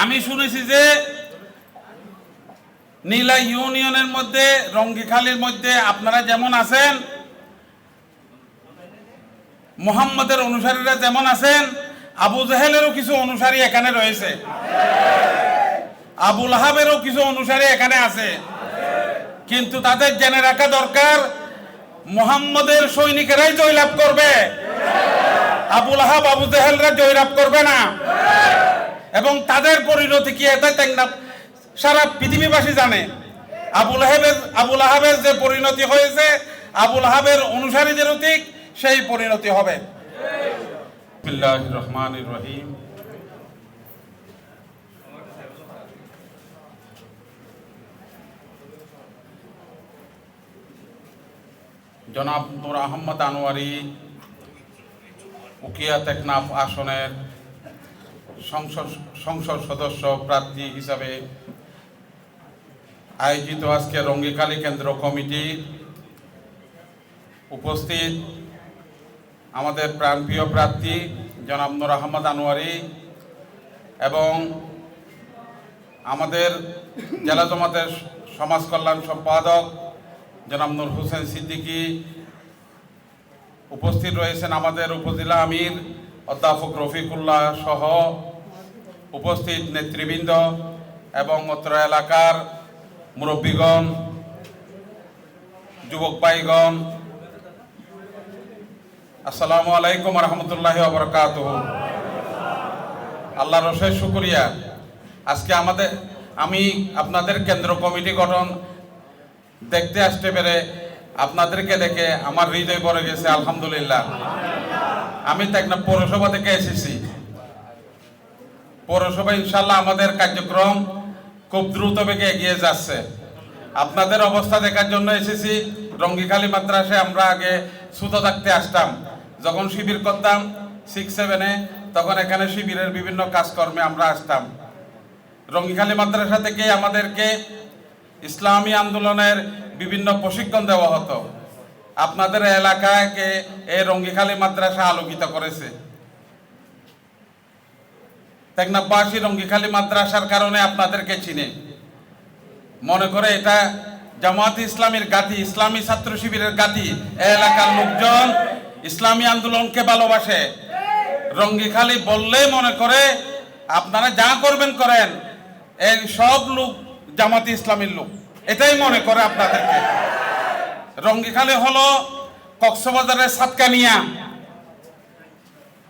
আমি শুনেছি যে নীলা ইউনিয়নের মধ্যে রঙ্গিখালির মধ্যে আপনারা যেমন আছেন, মুহাম্মদের অনুসারীরা যেমন আছেন, আবু জাহেলেরও কিছু অনুসারী এখানে রয়েছে, আবুল আহাবেরও কিছু অনুসারী এখানে আছে। কিন্তু তাদের জেনে রাখা দরকার, মুহাম্মদের সৈনিকেরাই জয়লাভ করবে, আবুল আহাব আবু জাহেলরা জয়লাভ করবে না। এবং তাদের পরিণতি কি এটা সারা পৃথিবীবাসী জানে। আবুল আহাবের যে পরিণতি হয়েছে, আবুল আহাবের অনুসারীদেরও ঠিক সেই পরিণতি হবে। বিসমিল্লাহির রহমানির রহিম। জনাব নূর আহমদ আনোয়ারি উকিয়া টেকনাফ আসনের সংসদ সদস্য প্রার্থী হিসাবে আয়োজিত আজকে রঙ্গিখালি কেন্দ্র কমিটি উপস্থিত আমাদের প্রাণপ্রিয় প্রার্থী জনাব নূর আহমদ আনোয়ারি এবং আমাদের জেলা জামাতের সমাজ কল্যাণ সম্পাদক জনাব নূর হোসেন সিদ্দিকী, উপস্থিত রয়েছেন আমাদের উপজেলা আমির অধ্যাপক রফিকুল্লাহ সহ উপস্থিত নেতৃবৃন্দ এবং অত্র এলাকার মুরব্বীগণ, যুবক ভাইগণ, আসসালামু আলাইকুম রহমতুল্লাহি ওয়া বারাকাতুহু। আল্লাহর অশেষ শুকরিয়া, আজকে আমি আপনাদের কেন্দ্র কমিটি গঠন দেখতে আসতে পেরে আপনাদেরকে দেখে আমার হৃদয় ভরে গেছে। আলহামদুলিল্লাহ। আমি টেকনাফ পৌরসভা থেকে এসেছি। পৌরসভা ইনশাল্লাহ আমাদের কার্যক্রম খুব দ্রুত বেগে এগিয়ে যাচ্ছে। আপনাদের অবস্থা দেখার জন্য এসেছি। রঙ্গিখালি মাদ্রাসায় আমরা আগে ছুতো থাকতে আসতাম, যখন শিবির করতাম 6-7-এ, তখন এখানে শিবিরের বিভিন্ন কাজকর্মে আমরা আসতাম। রঙ্গিখালি মাদ্রাসা থেকে আমাদেরকে ইসলামী আন্দোলনের বিভিন্ন প্রশিক্ষণ দেওয়া হতো। আপনাদের এলাকাকে এই রঙ্গিখালি মাদ্রাসা আলোকিত করেছে। টেকনাফবাসী রঙ্গিখালি মাদ্রাসার কারণে আপনাদেরকে চিনে, মনে করে এটা জামায়াতে ইসলামীর গাতি, ইসলামী ছাত্র শিবিরের গাতি। এলাকার লোকজন ইসলামী আন্দোলনকে ভালোবাসে। রঙ্গিখালি বললেই মনে করে আপনারা যা করবেন করেন, এই সব লোক জামায়াতে ইসলামীর লোক, এটাই মনে করে আপনাদেরকে। রঙ্গিখালি হলো কক্সবাজারের সাতকানিয়া।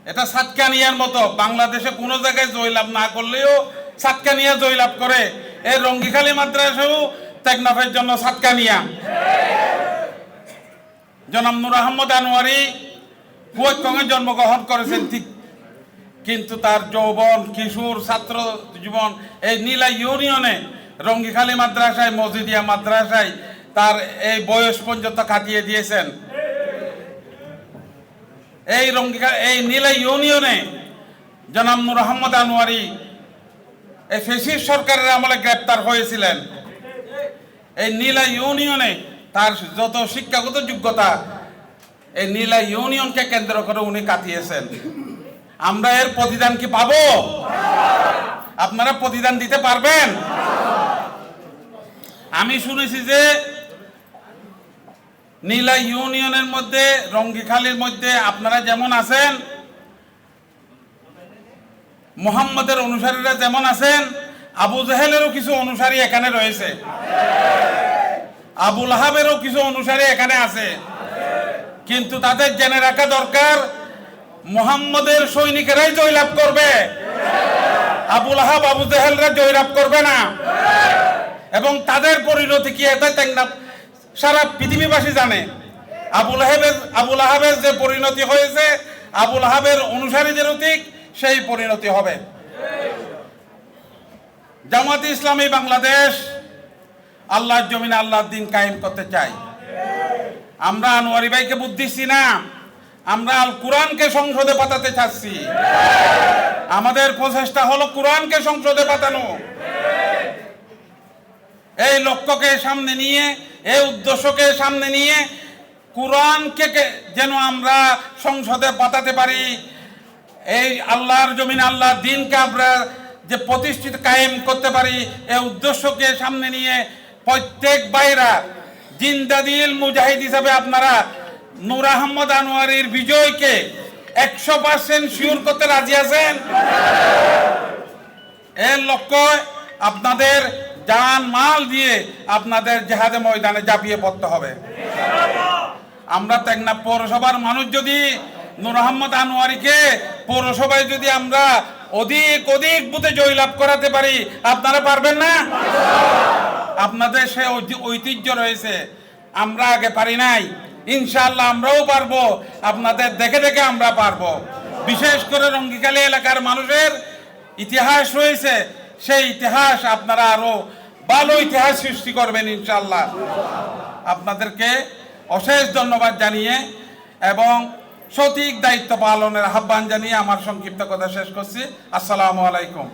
এটা সাতকানিয়ার মতো, বাংলাদেশে কোনো জায়গায় জয়লাভ না করলেও সাতকানিয়া জয়লাভ করে। এই রঙ্গিখালি মাদ্রাসাও টেকনাফের জন্য সাতকানিয়া। জনাব নূর আহমদ আনোয়ারি কুয়াইটে জন্মগ্রহণ করেছেন ঠিক, কিন্তু তার যৌবন, কিশোর, ছাত্র জীবন এই নীলা ইউনিয়নে রঙ্গিখালি মাদ্রাসায়, মসজিদিয়া মাদ্রাসায় তার এই বয়স পর্যন্ত কাটিয়ে দিয়েছেন। এই নীলা ইউনিয়নে জনাব নূর আহমদ আনোয়ারি এই ফ্যাসিস্ট সরকারের আমলে গ্রেপ্তার হয়েছিলেন। এই নীলা ইউনিয়নে তার যত শিক্ষাগত যোগ্যতা, এই নীলা ইউনিয়নকে কেন্দ্র করে উনি কাটিয়েছেন। আমরা এর প্রতিদান কি পাবো? আপনারা প্রতিদান দিতে পারবেন? আমি শুনেছি যে নীলা ইউনিয়নের মধ্যে, রঙ্গিখালির মধ্যে আপনারা যেমন আছেন, মুহাম্মদের অনুসারীরা যেমন আছেন, আবু জাহেলেরও কিছু অনুসারী এখানে রয়েছে, আবুল আহাবেরও কিছু অনুসারী এখানে আছে। কিন্তু তাদের জেনে রাখা দরকার, মুহাম্মদের সৈনিকেরাই জয়লাভ করবে, আবুল আহাব আবু জাহেলরা জয়লাভ করবে না। এবং তাদের পরিণতি কি এটা সারা পৃথিবীবাসী জানে। আবুল আহাবের যে পরিণতি হয়েছে, আবুল আহাবের অনুসারীদেরও ঠিক সেই পরিণতি হবে। জামায়াতে ইসলামী বাংলাদেশ আল্লাহর জমিনে আল্লাহর দিন কায়েম করতে চাই। আমরা আনোয়ারি ভাইকে বুদ্ধি দিচ্ছি না, আমরা আল কোরআনকে সংসদে পাঠাতে চাচ্ছি। আমাদের প্রচেষ্টা হলো কোরআনকে সংসদে পাঠানো। এই লক্ষ্যকে সামনে নিয়ে, এই উদ্দেশ্যকে সামনে নিয়ে কোরআনকে যেন আমরা সংসদে পাঠাতে পারি। এই আল্লাহর জমিনে আল্লাহর দিনকে আমরা যে প্রতিষ্ঠিত কায়েম করতে পারি, এই উদ্দেশ্যকে সামনে নিয়ে প্রত্যেক ভাইরা জিন্দাদিল মুজাহিদ হিসাবে আপনারা নূর আহমদ আনোয়ারীর বিজয়কে 100% শিওর করতে রাজি আছেন? এর লক্ষ্য আপনাদের জান মাল দিয়ে আপনাদের জেহাদে ময়দানে ঝাঁপিয়ে পড়তে হবে। আমরা টেকনাফ পৌরসভার মানুষ যদি নূর আহমদ আনোয়ারীকে পৌরসভায় যদি আমরা অধিক বুথে জয়লাভ করাতে পারি, আপনারা পারবেন না? আপনাদের সে ঐতিহ্য রয়েছে, আমরা আগে পারি নাই, ইনশাআল্লাহ আমরাও পারবো। আপনাদের দেখে দেখে আমরা পারবো। বিশেষ করে রঙ্গিখালী এলাকার মানুষের ইতিহাস রয়েছে, সেই ইতিহাস আপনারা আরো ভালো ইতিহাস সৃষ্টি করবেন ইনশাআল্লাহ। আপনাদেরকে অশেষ ধন্যবাদ জানিয়ে এবং সঠিক দায়িত্ব পালনের আহ্বান জানিয়ে আমার সংক্ষিপ্ত কথা শেষ করছি। আসসালামু আলাইকুম।